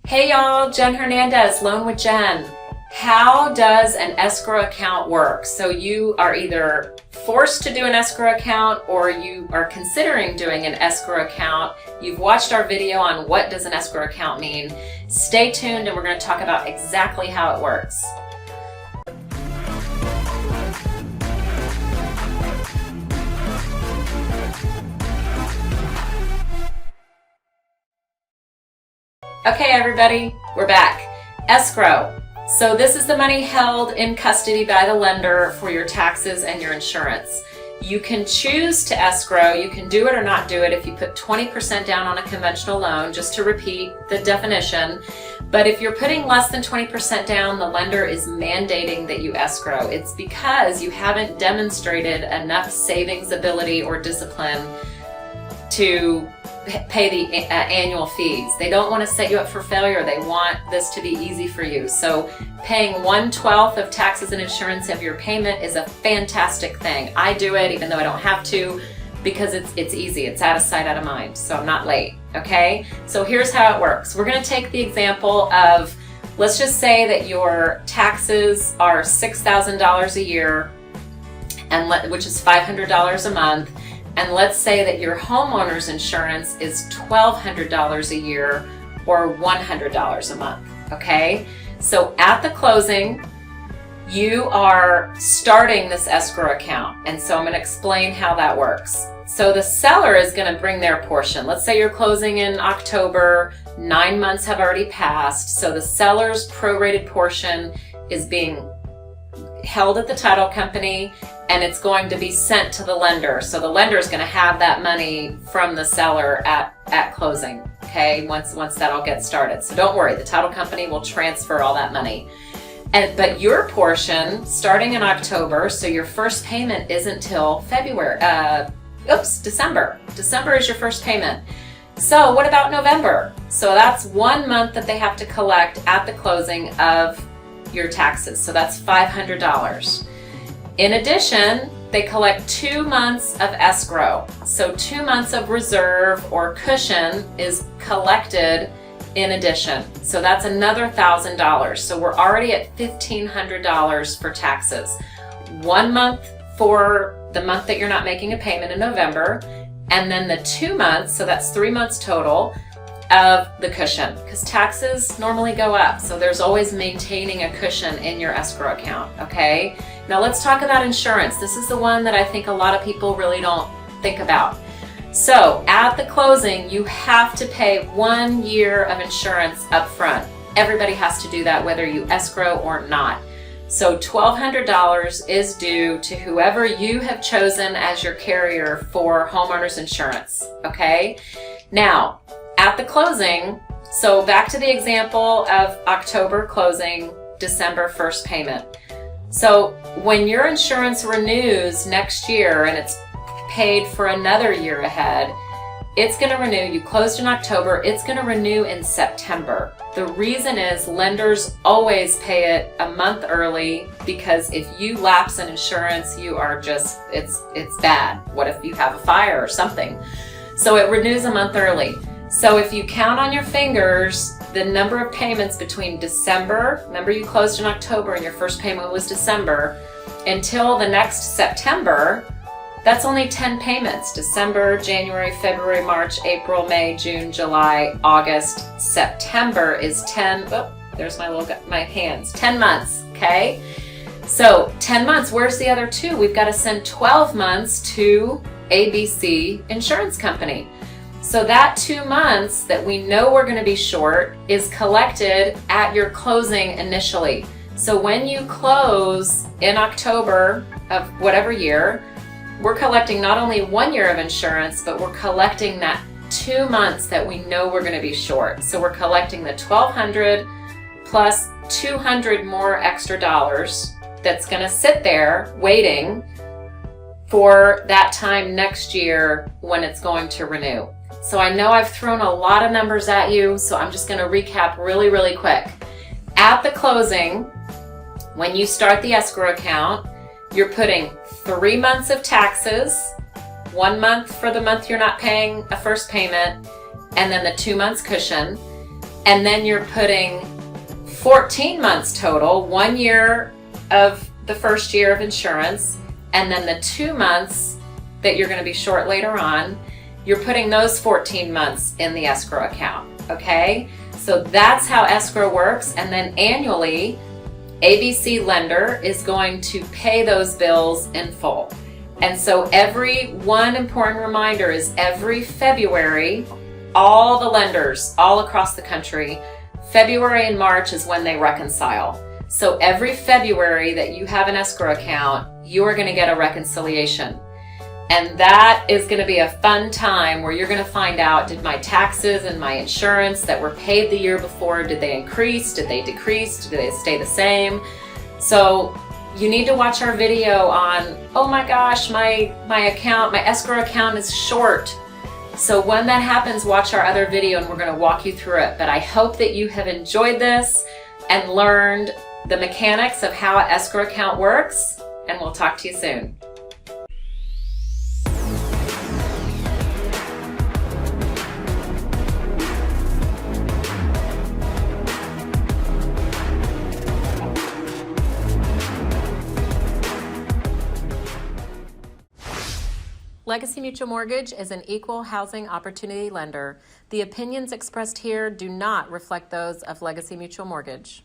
Hey y'all, Jen Hernandez, Loan with Jen. How does an escrow account work? So you are either forced to do an escrow account or you are considering doing an escrow account. You've watched our video on what does an escrow account mean. Stay tuned and we're going to talk about exactly how it works. Okay everybody, we're back. Escrow. So this is the money held in custody by the lender for your taxes and your insurance. You can choose to escrow, you can do it or not do it if you put 20% down on a conventional loan, just to repeat the definition. But if you're putting less than 20% down, the lender is mandating that you escrow. It's because you haven't demonstrated enough savings ability or discipline to pay the annual fees. They don't want to set you up for failure. They want this to be easy for you. So paying 1/12 of taxes and insurance of your payment is a fantastic thing. I do it even though I don't have to because it's easy. It's out of sight, out of mind. So I'm not late. Okay? So here's how it works. We're going to take the example of, let's just say that your taxes are $6,000 a year, and which is $500 a month. And let's say that your homeowner's insurance is $1,200 a year or $100 a month, okay? So at the closing, you are starting this escrow account. And so I'm gonna explain how that works. So the seller is gonna bring their portion. Let's say you're closing in October, 9 months have already passed. So the seller's prorated portion is being held at the title company and it's going to be sent to the lender. So the lender is going to have that money from the seller at closing, okay, once that all gets started. So don't worry, the title company will transfer all that money. But your portion, starting in October, so your first payment isn't till December. December is your first payment. So what about November? So that's 1 month that they have to collect at the closing of your taxes. So that's $500. In addition, they collect 2 months of escrow. So 2 months of reserve or cushion is collected in addition. So that's another $1,000. So we're already at $1,500 for taxes. 1 month for the month that you're not making a payment in November, and then the 2 months, so that's 3 months total, of the cushion, because taxes normally go up. So there's always maintaining a cushion in your escrow account, okay? Now let's talk about insurance. This is the one that I think a lot of people really don't think about. So at the closing, you have to pay 1 year of insurance up front. Everybody has to do that whether you escrow or not. So $1,200 is due to whoever you have chosen as your carrier for homeowners insurance, okay? Now, at the closing, so back to the example of October closing, December first payment. So when your insurance renews next year and it's paid for another year ahead, it's going to renew. You closed in October, it's going to renew in September. The reason is lenders always pay it a month early, because if you lapse in insurance, you are just, it's bad. What if you have a fire or something? So it renews a month early. So if you count on your fingers the number of payments between December, remember you closed in October and your first payment was December, until the next September, that's only 10 payments. December, January, February, March, April, May, June, July, August, September is 10, oh, there's my hands, 10 months, okay? So 10 months, where's the other 2? We've got to send 12 months to ABC Insurance Company. So that 2 months that we know we're going to be short is collected at your closing initially. So when you close in October of whatever year, we're collecting not only 1 year of insurance, but we're collecting that 2 months that we know we're going to be short. So we're collecting the $1,200 plus $200 more extra dollars that's going to sit there waiting for that time next year when it's going to renew. So I know I've thrown a lot of numbers at you, so I'm just going to recap really, really quick. At the closing, when you start the escrow account, you're putting 3 months of taxes, 1 month for the month you're not paying a first payment, and then the 2 months cushion. and then you're putting 14 months total, 1 year of the first year of insurance, and then the 2 months that you're going to be short later on, you're putting those 14 months in the escrow account, okay? So that's how escrow works, and then annually, ABC lender is going to pay those bills in full. And so one important reminder is every February, all the lenders all across the country, February and March is when they reconcile. So every February that you have an escrow account, you're going to get a reconciliation. And that is going to be a fun time where you're going to find out, did my taxes and my insurance that were paid the year before, did they increase? Did they decrease? Did they stay the same? So you need to watch our video on, oh my gosh, my escrow account is short. So when that happens, watch our other video and we're going to walk you through it. But I hope that you have enjoyed this and learned the mechanics of how an escrow account works, and we'll talk to you soon. Legacy Mutual Mortgage is an equal housing opportunity lender. The opinions expressed here do not reflect those of Legacy Mutual Mortgage.